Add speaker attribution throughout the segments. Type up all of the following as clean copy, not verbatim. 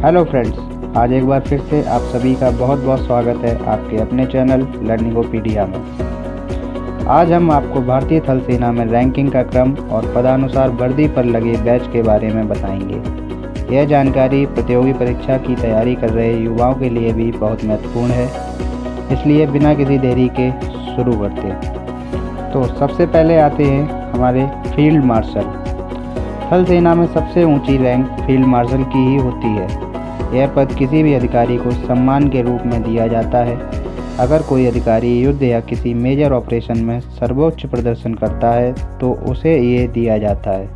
Speaker 1: Hello friends, आज एक बार फिर से आप सभी का बहुत बहुत स्वागत है आपके अपने चैनल लर्निंगोपीडिया में। आज हम आपको भारतीय थल सेना में रैंकिंग का क्रम और पदानुसार वर्दी पर लगे बैच के बारे में बताएंगे। यह जानकारी प्रतियोगी परीक्षा की तैयारी कर रहे युवाओं के लिए भी बहुत महत्वपूर्ण है, इसलिए बिना किसी देरी के शुरू करते हैं। तो सबसे पहले आते हैं हमारे फील्ड मार्शल। थल सेना में सबसे ऊंची रैंक फील्ड मार्शल की ही होती है। यह पद किसी भी अधिकारी को सम्मान के रूप में दिया जाता है। अगर कोई अधिकारी युद्ध या किसी मेजर ऑपरेशन में सर्वोच्च प्रदर्शन करता है तो उसे ये दिया जाता है।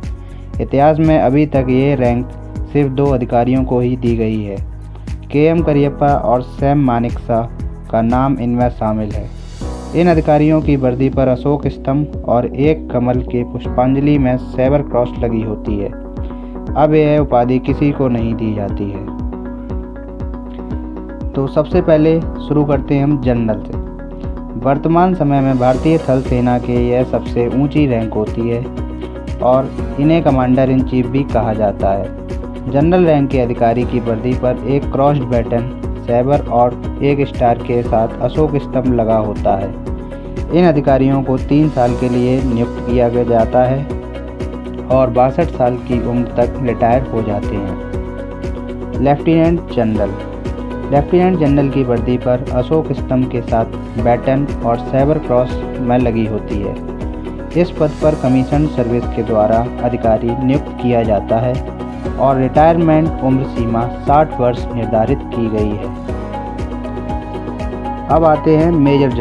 Speaker 1: इतिहास में अभी तक ये रैंक सिर्फ 2 अधिकारियों को ही दी गई है। KM करियप्पा और सैम मानेकशॉ का नाम इनमें शामिल है। इन अधिकारियों की वर्दी पर अशोक स्तंभ और एक कमल के पुष्पांजलि में सैबर क्रॉस लगी होती है। अब यह उपाधि किसी को नहीं दी जाती है। तो सबसे पहले शुरू करते हैं हम जनरल से। वर्तमान समय में भारतीय थल सेना के यह सबसे ऊंची रैंक होती है और इन्हें कमांडर इन चीफ भी कहा जाता है। जनरल रैंक के अधिकारी की वर्दी पर एक क्रॉस्ड बैटन, सैबर और एक स्टार के साथ अशोक स्तंभ लगा होता है। इन अधिकारियों को 3 साल के लिए नियुक्त किया जाता है और 62 साल की उम्र तक रिटायर हो जाते हैं। लेफ्टिनेंट जनरल की वर्दी पर अशोक स्तंभ के साथ बैटन और सैबर क्रॉस में लगी होती है। इस पद पर कमीशन सर्विस के द्वारा अधिकारी नियुक्त किया जाता है और रिटायरमेंट उम्र सीमा 60 वर्ष निर्धारित की गई है। अब आते हैं मेजर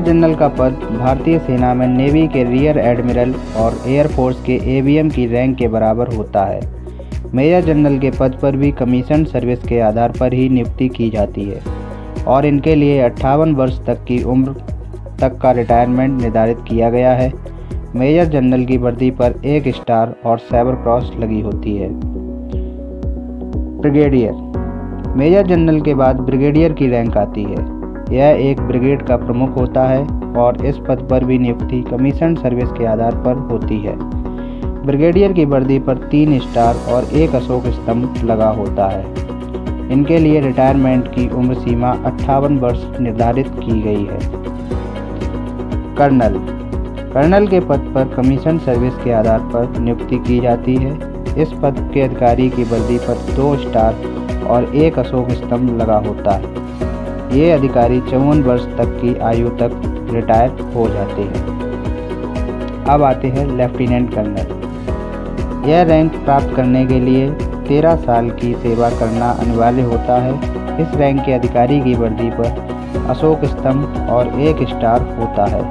Speaker 1: जनरल का पद भारतीय सेना में नेवी के रियर एडमिरल और एयरफोर्स के AVM की रैंक के बराबर होता है। मेजर जनरल के पद पर भी कमीशन सर्विस के आधार पर ही नियुक्ति की जाती है और इनके लिए 58 वर्ष तक की उम्र तक का रिटायरमेंट निर्धारित किया गया है। मेजर जनरल की वर्दी पर एक स्टार और सैबर क्रॉस लगी होती है। ब्रिगेडियर मेजर जनरल के बाद ब्रिगेडियर की रैंक आती है। यह एक ब्रिगेड का प्रमुख होता है और इस पद पर भी नियुक्ति कमीशन सर्विस के आधार पर होती है। ब्रिगेडियर की वर्दी पर 3 स्टार और एक अशोक स्तंभ लगा होता है। इनके लिए रिटायरमेंट की उम्र सीमा 58 वर्ष निर्धारित की गई है। कर्नल के पद पर कमीशन सर्विस के आधार पर नियुक्ति की जाती है। इस पद के अधिकारी की वर्दी पर 2 स्टार और एक अशोक स्तंभ लगा होता है। ये अधिकारी 54 वर्ष तक की आयु तक रिटायर हो जाते हैं। अब आते हैं लेफ्टिनेंट कर्नल। यह रैंक प्राप्त करने के लिए 13 साल की सेवा करना अनिवार्य होता है। इस रैंक के अधिकारी की वर्दी पर अशोक स्तंभ और एक स्टार होता है।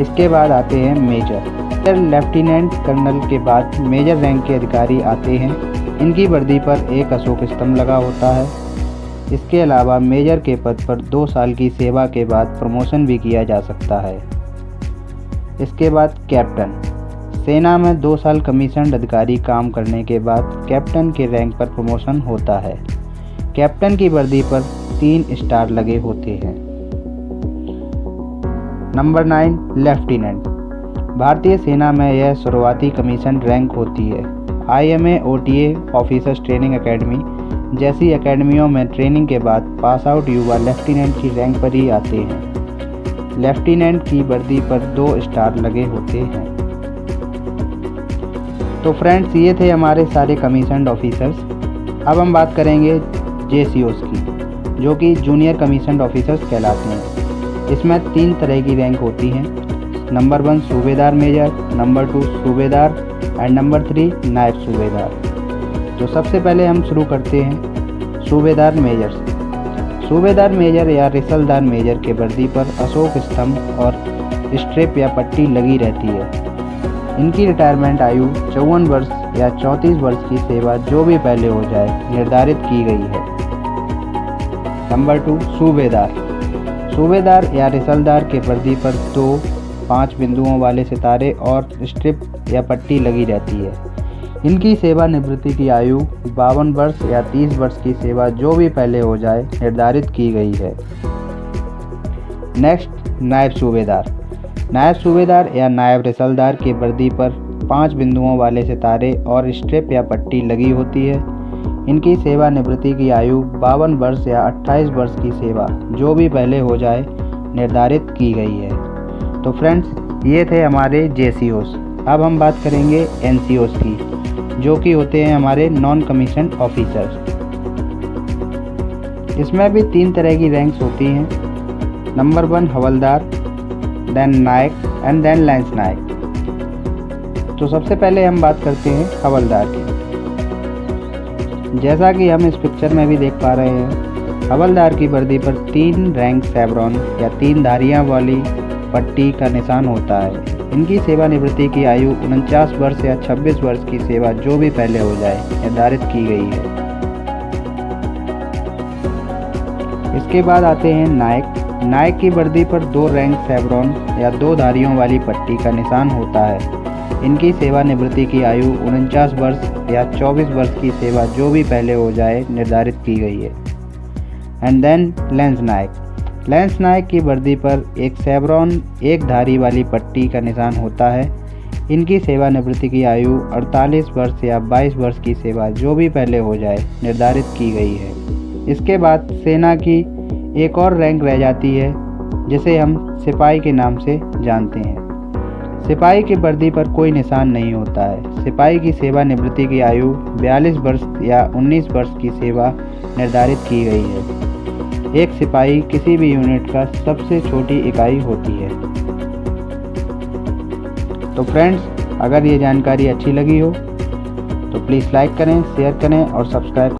Speaker 1: इसके बाद आते हैं मेजर। लेफ्टिनेंट कर्नल के बाद मेजर रैंक के अधिकारी आते हैं। इनकी वर्दी पर एक अशोक स्तंभ लगा होता है। इसके अलावा मेजर के पद पर 2 साल की सेवा के बाद प्रमोशन भी किया जा सकता है। इसके बाद कैप्टन। सेना में 2 साल कमीशन्ड अधिकारी काम करने के बाद कैप्टन के रैंक पर प्रमोशन होता है। कैप्टन की वर्दी पर 3 स्टार लगे होते हैं। Number 9 lieutenant. भारतीय सेना में यह शुरुआती कमीशन रैंक होती है। IMA OTA officers training academy जैसी एकेडमियों में ट्रेनिंग के बाद पास आउट युवा लेफ्टिनेंट की रैंक पर ही आते हैं। लेफ्टिनेंट की वर्दी पर 2 स्टार लगे होते हैं। तो फ्रेंड्स, ये थे हमारे सारे कमीशन्ड ऑफिसर्स। अब हम बात करेंगे JCOs की, जो कि जूनियर कमीशन्ड ऑफिसर्स कहलाते हैं। इसमें 3 तरह की रैंक होती हैं। नंबर 1 सूबेदार मेजर, नंबर 2 सूबेदार एंड नंबर 3 नायब सूबेदार। तो सबसे पहले हम शुरू करते हैं सूबेदार मेजर से। सूबेदार मेजर या रिसलदार मेजर के वर्दी पर अशोक स्तंभ और स्ट्रिप या पट्टी लगी रहती है। इनकी रिटायरमेंट आयु 54 वर्ष या 34 वर्ष की सेवा जो भी पहले हो जाए निर्धारित की गई है। नंबर 2 सूबेदार या रिसलदार के वर्दी पर 2 5 बिंदुओं वाले सितारे और स्ट्रिप या पट्टी लगी रहती है। इनकी सेवानिवृत्ति की आयु 52 वर्ष या 30 वर्ष की सेवा जो भी पहले हो जाए निर्धारित की गई है। नेक्स्ट, नायब सूबेदार या नायब रिसलदार की वर्दी पर 5 बिंदुओं वाले सितारे और स्ट्रिप या पट्टी लगी होती है। इनकी सेवानिवृत्ति की आयु 52 वर्ष या 28 वर्ष की सेवा जो भी पहले हो जाए निर्धारित की गई है। तो फ्रेंड्स, ये थे हमारे JCOs। अब हम बात करेंगे NCOs की, जो कि होते हैं हमारे नॉन कमीशन ऑफिसर्स। इसमें भी 3 तरह की रैंक्स होती हैं। Number 1 havildar, then naik and then lance naik. तो सबसे पहले हम बात करते हैं हवलदार की। जैसा कि हम इस पिक्चर में भी देख पा रहे हैं, हवलदार की वर्दी पर 3 रैंक सेवरॉन या 3 धारियां वाली पट्टी का निशान होता है। इनकी सेवानिवृत्ति की आयु 49 वर्ष या 26 वर्ष की सेवा जो भी पहले हो जाए निर्धारित की गई है। इसके बाद आते हैं नायक। नायक की वर्दी पर 2 रैंक सेवरॉन या 2 धारियों वाली पट्टी का निशान होता है। इनकी सेवानिवृत्ति की आयु 49 वर्ष या 24 वर्ष की सेवा जो भी पहले हो जाए निर्धारित की गई है। And then lance naik. Lance naik की वर्दी पर एक सेवरॉन 1 धारी वाली पट्टी का निशान होता है। इनकी सेवानिवृत्ति की आयु 48 वर्ष या 22 वर्ष की सेवा जो भी पहले हो जाए निर्धारित की गई है। इसके बाद सेना की एक और रैंक रह जाती है, जिसे हम सिपाही के नाम से जानते हैं। सिपाही की वर्दी पर कोई निशान नहीं होता है। सिपाही की सेवानिवृत्ति की आयु 42 वर्ष या 19 वर्ष की सेवा निर्धारित की गई है। एक सिपाही किसी भी यूनिट का सबसे छोटी इकाई होती है। तो फ्रेंड्स, अगर ये जानकारी अच्छी लगी हो तो प्लीज़ लाइक करें, शेयर करें और सब्सक्राइब